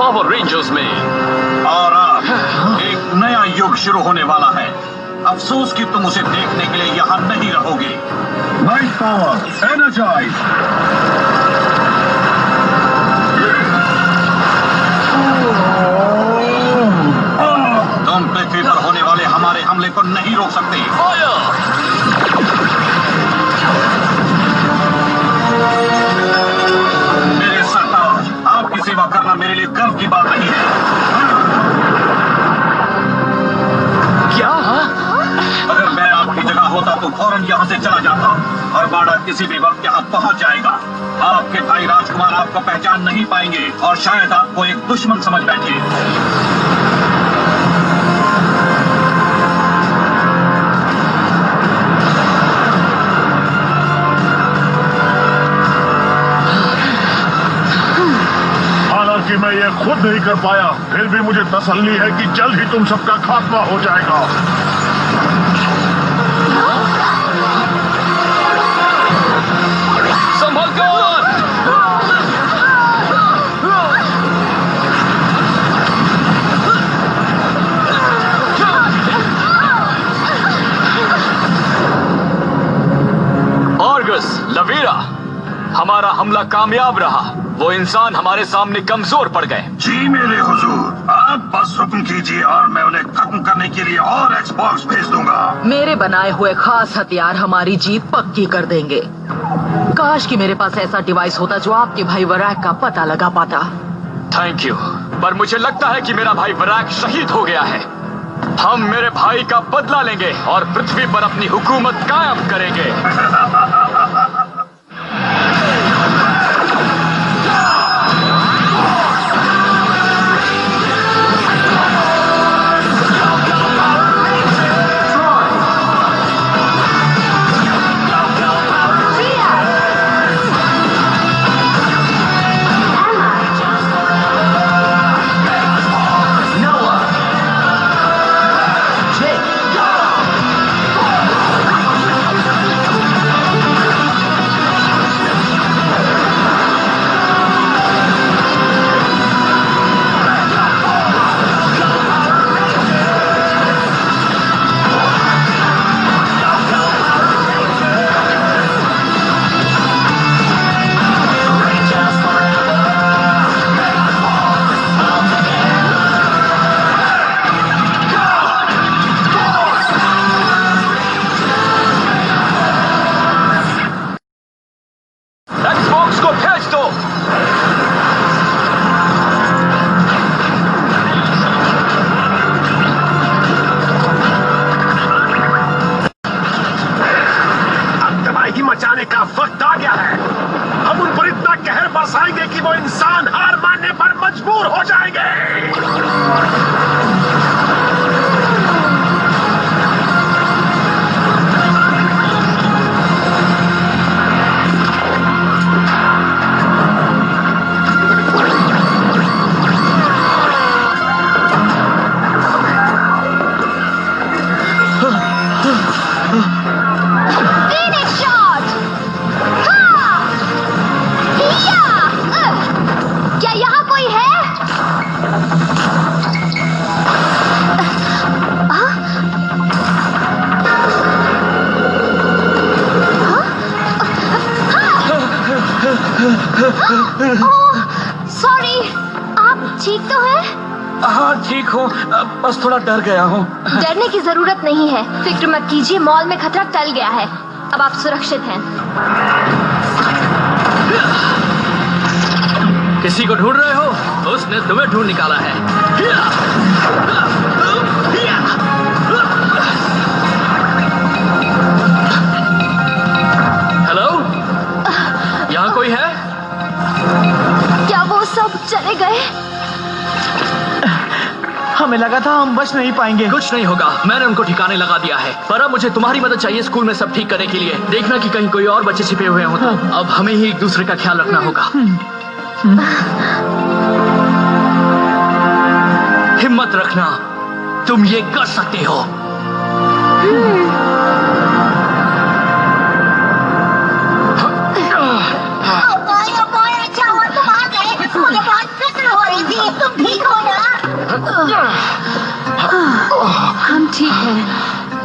Power rangers में। और अब एक नया युग शुरू होने वाला है। अफसोस कि तुम उसे देखने के लिए यहाँ नहीं रहोगे। Light power energise. तुम पृथ्वी पर होने वाले हमारे हमले को नहीं रोक सकते। मेरे सरताज, आपकी सेवा करना मेरे लिए गर्व की बात नहीं है। क्या? अगर मैं आपकी जगह होता तो फौरन यहाँ से चला जाता और बॉर्डर किसी भी वक्त यहाँ पहुँच जाएगा। आपके भाई राजकुमार आपको पहचान नहीं पाएंगे और शायद आपको एक दुश्मन समझ बैठे। हालांकि मैं ये खुद नहीं कर पाया, फिर भी मुझे तसल्ली है कि जल्द ही तुम सबका खात्मा हो जाएगा। संभल कर! आर्गस, लवेरा, हमारा हमला कामयाब रहा। वो इंसान हमारे सामने कमजोर पड़ गए। जी मेरे हुजूर, आप बस हुक्म कीजिए और मैं उन्हें खत्म करने के लिए और एक्सबॉक्स भेज दूंगा। मेरे बनाए हुए खास हथियार हमारी जीत पक्की कर देंगे। काश कि मेरे पास ऐसा डिवाइस होता जो आपके भाई वरैक का पता लगा पाता। थैंक यू, पर मुझे लगता है कि मेरा भाई वरैक शहीद हो गया है। हम मेरे भाई का बदला लेंगे और पृथ्वी पर अपनी हुकूमत कायम करेंगे। मचाने का वक्त आ गया है। हम उन पर इतना कहर बरसाएंगे कि वो इंसान हार मानने पर मजबूर हो जाएंगे। सॉरी, आप ठीक तो हैं? हाँ ठीक हूँ, बस थोड़ा डर गया हूँ। डरने की जरूरत नहीं है, फिक्र मत कीजिए। मॉल में खतरा टल गया है, अब आप सुरक्षित हैं। किसी को ढूंढ रहे हो? उसने तुम्हें ढूंढ निकाला है। हेलो, यहाँ कोई है? क्या वो सब चले गए? हमें लगा था हम बच नहीं पाएंगे। कुछ नहीं होगा, मैंने उनको ठिकाने लगा दिया है। पर अब मुझे तुम्हारी मदद चाहिए स्कूल में सब ठीक करने के लिए। देखना कि कहीं कोई और बच्चे छिपे हुए हों। अब हमें ही एक दूसरे का ख्याल रखना होगा। हिम्मत रखना, तुम ये कर सकते हो। अच्छा हुआ तुम आ गए, मुझे बहुत फिक्र हो रही थी। खुशी, तुम ठीक हो ना? हम ठीक हैं।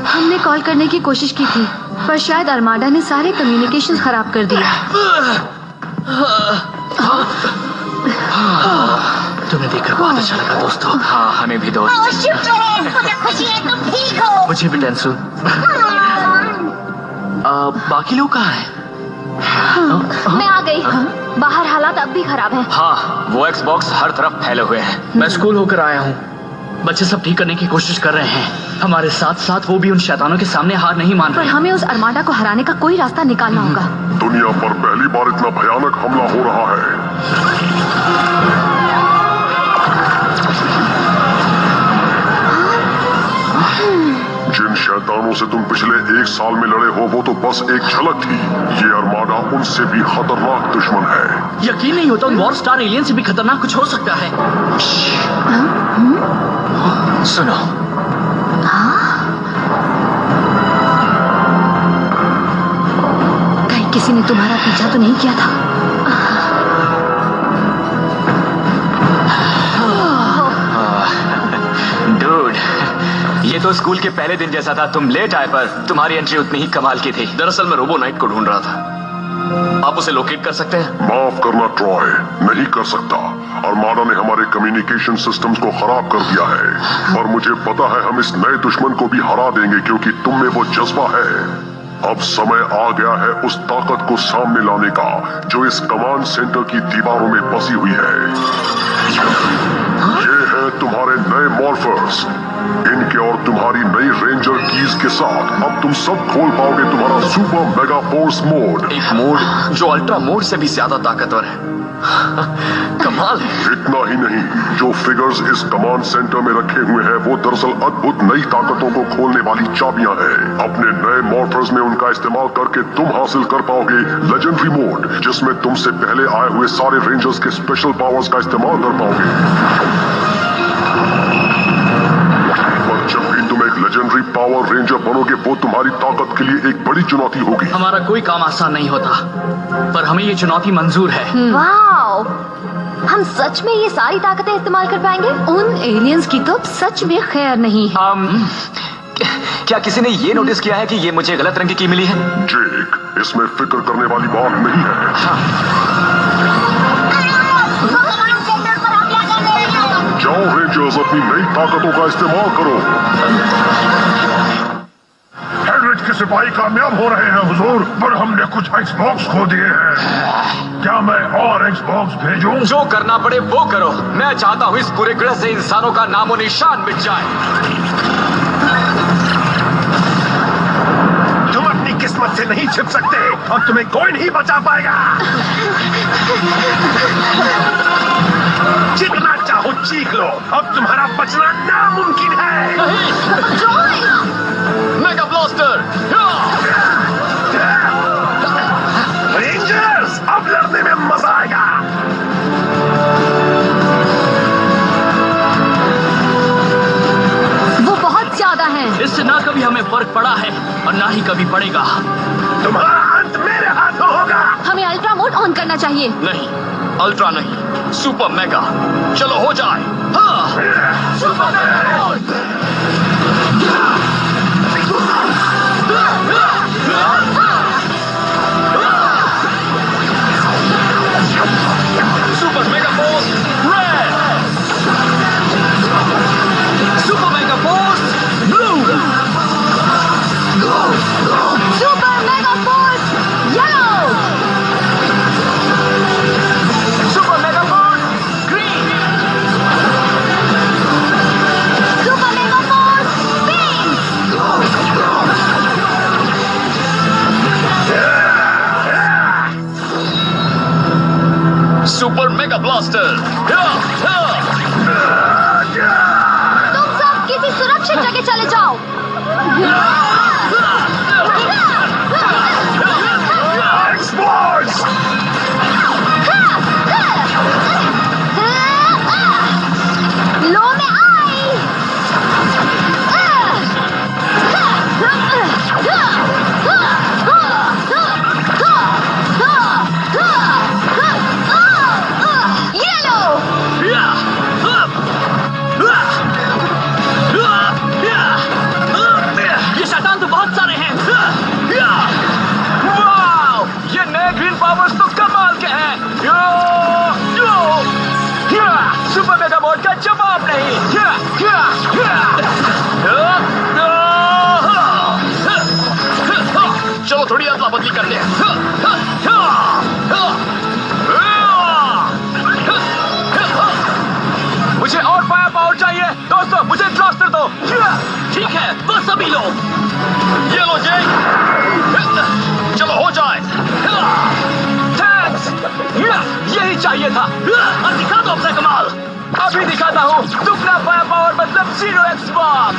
हमने कॉल करने की कोशिश की थी, पर शायद अरमाडा ने सारे कम्युनिकेशन खराब कर दिए। तुम्हें देखकर बहुत अच्छा लगा दोस्तों। हाँ, हमें भी दोस्त। ओह, शुक्र है, मुझे खुशी है तुम ठीक हो। मुझे भी टेंशन। बाकी लोग कहाँ हैं? मैं आ गई। बाहर हालात अब भी खराब हैं। हाँ, वो एक्सबॉक्स हर तरफ फैले हुए हैं। मैं स्कूल होकर आया हूँ। बच्चे सब ठीक करने की कोशिश कर रहे हैं। हमारे साथ साथ वो भी उन शैतानों के सामने हार नहीं मान पर रहे। हमें उस अरमाडा को हराने का कोई रास्ता निकालना होगा। दुनिया पर पहली बार इतना भयानक हमला हो रहा है। जिन शैतानों से तुम पिछले 1 साल में लड़े हो वो तो बस एक झलक थी। ये अरमाडा उनसे भी खतरनाक दुश्मन है। यकीन नहीं होता उन वॉर स्टार एलियन से भी खतरनाक कुछ हो सकता है। सुनो, कहीं किसी ने तुम्हारा पीछा तो नहीं किया था? डूड, ये तो स्कूल के पहले दिन जैसा था। तुम लेट आए पर तुम्हारी एंट्री उतनी ही कमाल की थी। दरअसल मैं रोबो नाइट को ढूंढ रहा था। आप उसे लोकेट कर सकते हैं? माफ करना ट्रॉय, नहीं कर सकता। अरमाडा ने हमारे कम्युनिकेशन सिस्टम्स को खराब कर दिया है और मुझे पता है हम इस नए दुश्मन को भी हरा देंगे क्योंकि तुम में वो जज्बा है। अब समय आ गया है उस ताकत को सामने लाने का जो इस कमांड सेंटर की दीवारों में बसी हुई है। ये है तुम्हारे नए मॉर्फर्स। इनके और तुम्हारी नई रेंजर कीज के साथ अब तुम सब खोल पाओगे तुम्हारा सुपर मेगा फोर्स मोड। एक मोड जो अल्ट्रा मोड से भी ज्यादा ताकतवर है। कमाल है। इतना ही नहीं, जो फिगर्स इस कमांड सेंटर में रखे हुए हैं वो दरअसल अद्भुत नई ताकतों को खोलने वाली चाबियां हैं। अपने नए मॉर्फर्स में उनका इस्तेमाल करके तुम हासिल कर पाओगे लेजेंडरी मोड, जिसमें तुमसे पहले आए हुए सारे रेंजर्स के स्पेशल पावर्स का इस्तेमाल कर पाओगे। जब भी तुम एक लेजेंडरी पावर रेंजर बनोगे वो तुम्हारी ताकत के लिए एक बड़ी चुनौती होगी। हमारा कोई काम आसान नहीं होता, पर हमें ये चुनौती मंजूर है। वाओ! हम सच में ये सारी ताकतें इस्तेमाल कर पाएंगे? उन एलियंस की तो सच में खैर नहीं है। क्या किसी ने ये नोटिस किया है कि ये मुझे गलत रंग की मिली है? जेक, इसमें फिक्र करने वाली बात नहीं है। वो कमांड सेंटर पर हमला करने लगे। जाओ रेंजर्स, अपनी नई ताकतों का इस्तेमाल करो। हेडरिच के सिपाही कामयाब हो रहे हैं हुजूर, पर हमने कुछ एक्सबॉक्स खो दिए हैं। क्या मैं और एक्सबॉक्स भेजूं? जो करना पड़े वो करो। मैं चाहता हूँ इस पूरे ग्रह से इंसानों का नामो निशान मिट जाए। तुम अपनी किस्मत से नहीं छिप सकते और तुम्हें कोई नहीं बचा पाएगा। जितना चाहो चीख लो, अब तुम्हारा बचना नामुमकिन है। Mega blaster! रेंजर्स, अब लड़ने में मजा आएगा। वो बहुत ज्यादा है। इससे ना कभी हमें फर्क पड़ा है और ना ही कभी पड़ेगा। तुम्हारा अंत मेरे हाथों होगा। हमें अल्ट्रा मोड ऑन करना चाहिए। नहीं, अल्ट्रा नहीं, सुपर मेगा। चलो हो जाए। हाँ। Super mega force red, super mega force blue, super mega force yellow, super mega force green, super mega force pink, super mega blaster. तुम सब किसी सुरक्षित जगह चले जाओ। एक्सबॉक्स! लो में आई। ये लो। थोड़ी अदला बदली करते हैं। मुझे और फायर पावर चाहिए दोस्तों, मुझे थ्रस्टर दो। ठीक है, बस अभी लो। ये लो जे, चलो हो जाए। थैंक्स, यही चाहिए था। अब दिखा दो अपना कमाल। अभी दिखाता हूँ, दुगना फायर पावर मतलब 0 Xbox।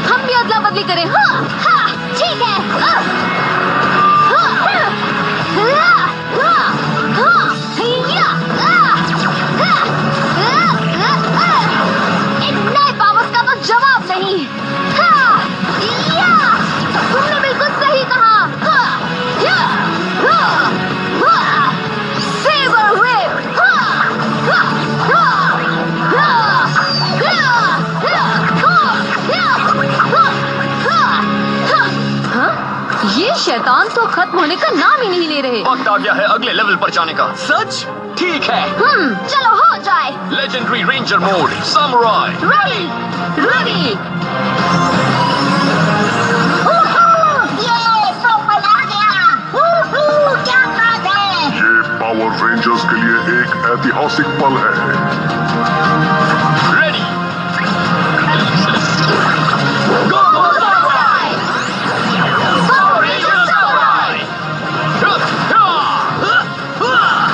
हम भी अदला बदली करें। हाँ, हाँ, ठीक है। इन नए पावर्स का तो जवाब नहीं। तुमने बिल्कुल सही कहा। Sabre whip. ये शैतान तो खत्म होने का नाम ही नहीं ले रहे। वक्त आ गया है अगले लेवल पर जाने का। सच? ठीक है। चलो हो जाए। Legendary ranger mode, samurai. Ready, ready. ये तो बना गया। क्या बात है। ये पावर रेंजर्स के लिए एक ऐतिहासिक पल है। Ready, go go samurai! Power ranger samurai!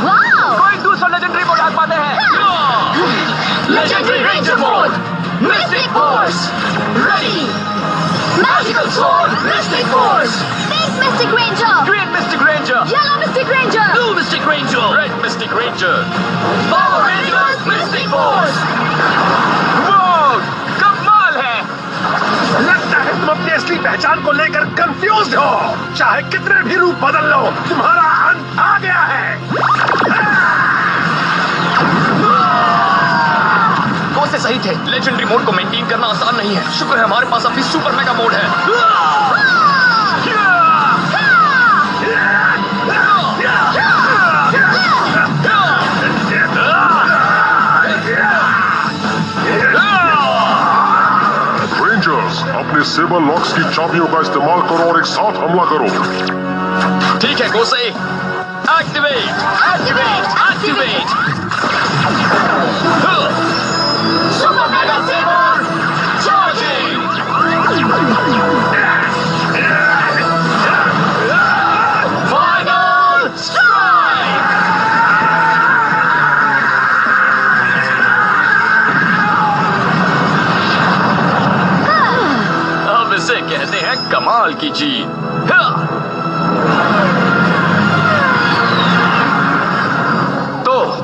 Wow! कोई दूसरा लेजेंडरी मोड आ पाते हैं। Legendary ranger mode, mystic force, ready. Magical sword, mystic force, pink mystic ranger, green mystic ranger, yellow mystic ranger, blue mystic ranger, red mystic ranger. Power rangers mystic force. Wow, कमाल है। लगता है तुम अपनी असली पहचान को लेकर कंफ्यूज हो। चाहे कितने भी रूप बदल लो, तुम्हारा अंत आ गया है। कौन से सही थे? लेजेंडरी मोड को मेंटेन करना आसान नहीं है। शुक्र है हमारे पास अभी सुपर मेगा मोड है। रेंजर्स, अपने सेबर लॉक्स की चाबियों का इस्तेमाल करो और एक साथ हमला करो। ठीक है गोसे, activate, activate, activate. Super mega saber, charging. Final strike. अब इसे कहते हैं कमाल की जीत।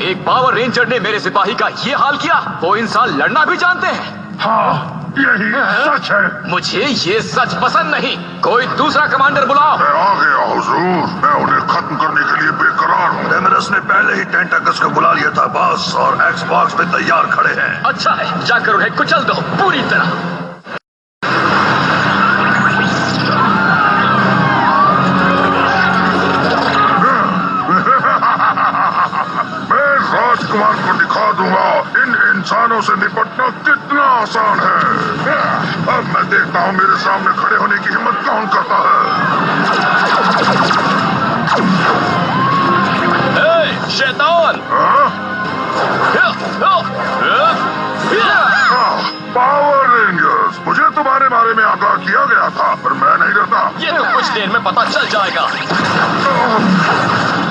एक पावर रेंजर ने मेरे सिपाही का ये हाल किया। वो इंसान लड़ना भी जानते हैं। हाँ, यही सच है। मुझे ये सच पसंद नहीं। कोई दूसरा कमांडर बुलाओ। मैं आ गया हुजूर। मैं उन्हें खत्म करने के लिए बेकरार हूँ। डेमरस ने पहले ही टेंटाकस को बुला लिया था बॉस, और एक्सबॉक्स पे तैयार खड़े हैं। अच्छा है, जाकर उन्हें कुचल दो पूरी तरह। राजकुमार को दिखा दूंगा इन इंसानों से निपटना कितना आसान है। अब मैं देखता हूँ मेरे सामने खड़े होने की हिम्मत कौन करता है। शैतान! पावर रेंजर्स, मुझे तुम्हारे बारे में आगाह किया गया था, पर मैं नहीं डरता। ये तो कुछ देर में पता चल जाएगा।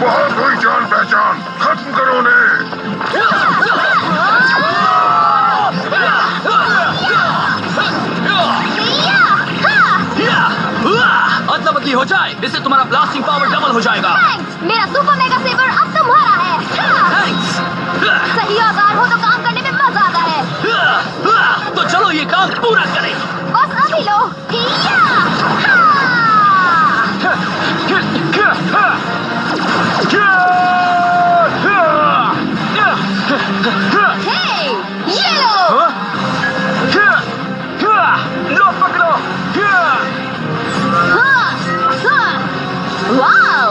बहुत हुई जान पहचान, खत्म करो उन्हें। अदला बदली हो जाए, इससे तुम्हारा ब्लास्टिंग पावर डबल हो जाएगा। थैंक्स, मेरा सुपर मेगा सेबर अब तुम्हारा है। थैंक्स। सही औजार हो तो काम करने में मजा आता है। तो चलो ये काम पूरा करें। बस अभी लो। हे, ये लो। लो पकड़ो। वाओ।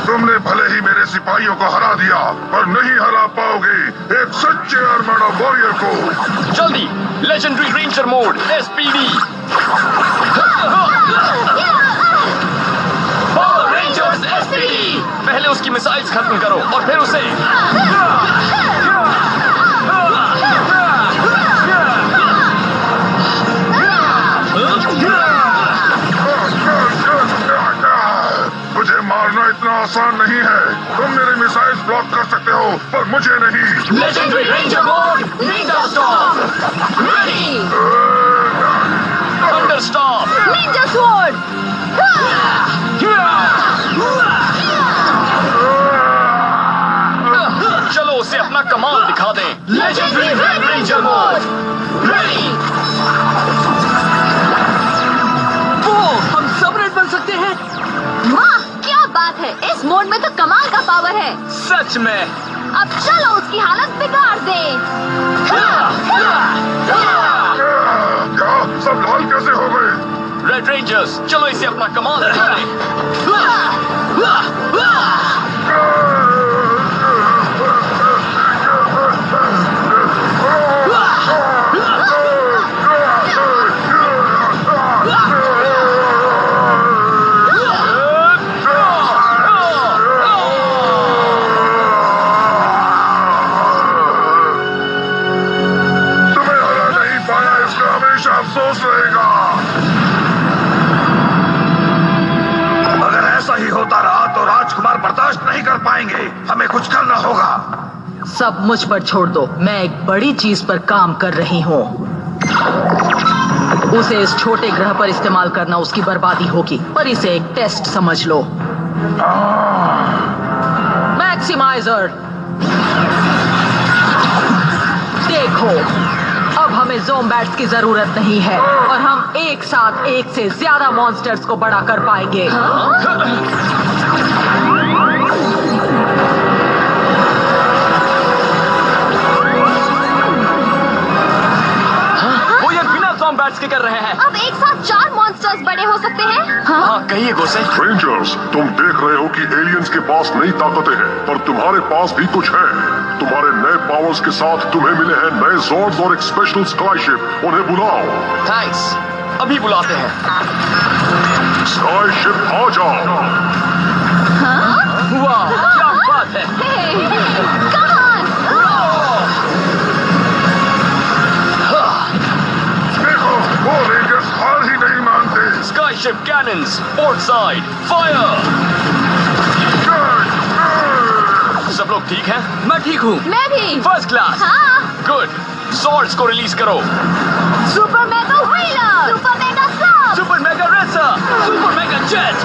तुमने भले ही मेरे सिपाहियों को हरा दिया, पर नहीं हरा पाओगे एक सच्चे आर्माडा वॉरियर को। जल्दी legendary ranger mode SPD. Power rangers SPD. पहले उसकी मिसाइल्स खत्म करो और फिर उसे मुझे मारना इतना आसान नहीं है। तुम मेरे मिसाइल्स ब्लॉक कर सकते हो, पर मुझे नहीं। Legendary ranger mode Ninja storm ready. Thunderstorm Ninja sword. चलो उसे अपना कमाल दिखा दें। Legendary red ranger mode ready. वो हम सब रेड बन सकते हैं। वाह क्या बात है, इस मोड में तो कमाल का पावर है। सच में। अब चलो उसकी हालत बिगाड़ दे। क्या सब लाल कैसे हो गए? रेड रेंजर्स चलो इसे अपना कमाल दिखा दें। अफसोस रहेगा। अगर ऐसा ही होता रहा तो राजकुमार बर्दाश्त नहीं कर पाएंगे। हमें कुछ करना होगा। सब मुझ पर छोड़ दो, मैं एक बड़ी चीज पर काम कर रही हूँ। उसे इस छोटे ग्रह पर इस्तेमाल करना उसकी बर्बादी होगी, पर इसे एक टेस्ट समझ लो। मैक्सिमाइजर देखो, अब हमें ज़ोम्बैट्स की जरूरत नहीं है और हम एक साथ एक से ज्यादा मॉन्स्टर्स को बड़ा कर पाएंगे। वो ये बिना ज़ोम्बैट्स के कर रहे हैं। अब एक साथ 4 मॉन्स्टर्स बड़े हो सकते हैं। हाँ कहिए गोसे। रेंजर्स, तुम देख रहे हो कि एलियंस के पास नई ताकतें हैं, पर तुम्हारे पास भी कुछ है। तुम्हारे नए पावर्स के साथ तुम्हें मिले हैं नए ज़ॉर्ड्स और एक स्पेशल स्काई शिप। उन्हें बुलाओ। थैंक्स, अभी बुलाते हैं। स्काई शिप आ जाओ। वाह क्या बात है। देखो, वो रेंजर्स हार ही नहीं मानते। Sky ship cannons port side fire. सब लोग ठीक हैं? मैं ठीक हूँ। मैं भी। First class. हाँ। गुड। स्वॉर्ड्स को रिलीज करो। Super mega wheeler, super mega sub, super mega racer, super mega jet.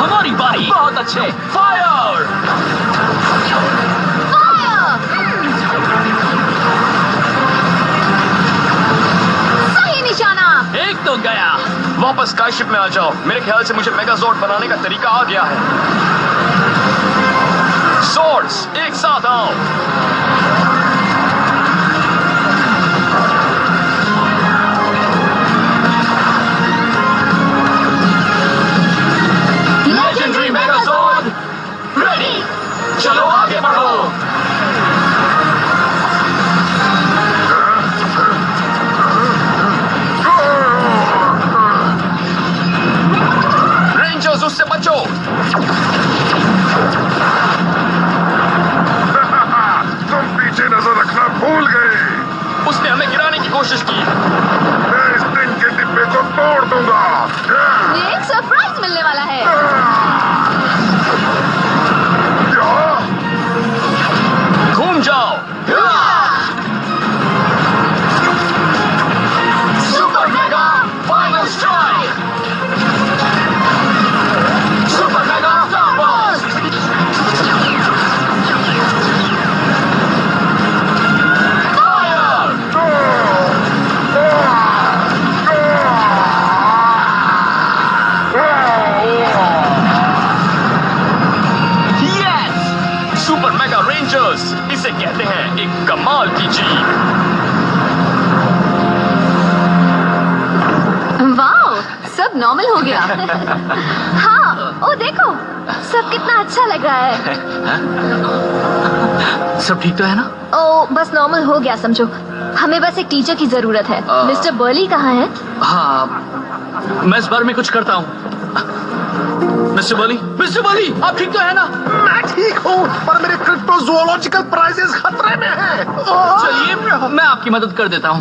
हमारी बारी। बहुत अच्छे। फायर। सही निशाना। एक तो गया। वापस स्काई शिप में आ जाओ। मेरे ख्याल से मुझे मेगाजॉर्ड बनाने का तरीका आ गया है। स्वॉर्ड्स एक साथ आओ। Legendary Megazord ready. चलो आगे बढ़ो। रेंजर्स उससे बचो। तुम पीछे नजर रखना भूल गए। उसने हमें गिराने की कोशिश की। मैं इस दिन के डिब्बे को तोड़ दूंगा। ये एक सरप्राइज मिलने वाला है। क्या? घूम जाओ। Super mega final strike. Super mega starburst. Fire. Yes. Super mega rangers इसे कहते हैं एक कमाल की जीत। वाओ, सब नॉर्मल हो गया। हाँ, ओ देखो, सब कितना अच्छा लग रहा है। सब ठीक तो है ना? ओ, बस नॉर्मल हो गया समझो। हमें बस एक टीचर की जरूरत है। मिस्टर बर्ली कहाँ है? हाँ, मैं इस बार में कुछ करता हूँ। मिस्टर बर्ली, आप ठीक तो है ना? मैं ठीक हूँ, पर मेरे क्रिप्टोजोलॉजिकल प्राइजेस खतरे में हैं। चलिए, मैं आपकी मदद कर देता हूँ।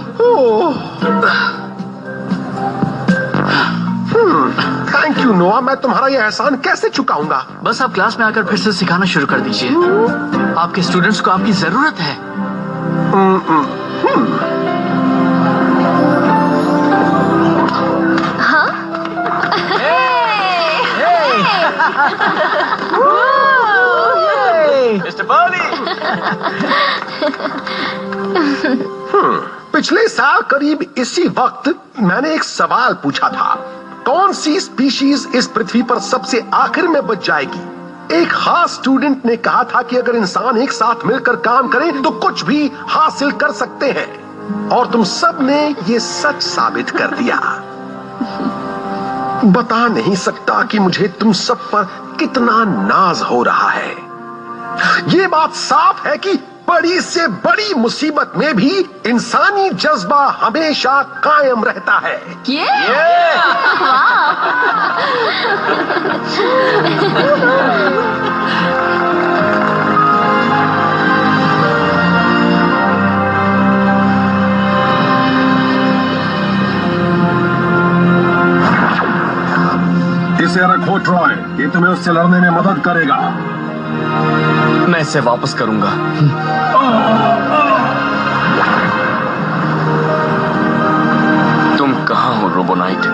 थैंक यू नोआ, मैं तुम्हारा ये एहसान कैसे चुकाऊंगा? बस आप क्लास में आकर फिर से सिखाना शुरू कर दीजिए। आपके स्टूडेंट्स को आपकी जरूरत है। हाँ? Mister barley. पिछले साल करीब इसी वक्त मैंने एक सवाल पूछा था, कौन सी स्पीशीज इस पृथ्वी पर सबसे आखिर में बच जाएगी? एक खास स्टूडेंट ने कहा था कि अगर इंसान एक साथ मिलकर काम करें तो कुछ भी हासिल कर सकते हैं, और तुम सब ने ये सच साबित कर दिया। बता नहीं सकता कि मुझे तुम सब पर कितना नाज हो रहा है। ये बात साफ है कि बड़ी से बड़ी मुसीबत में भी इंसानी जज्बा हमेशा कायम रहता है। इसे रखो ट्रॉय, ये तुम्हें उससे लड़ने में मदद करेगा। मैं इसे वापस करूंगा। तुम कहां हो रोबोनाइट?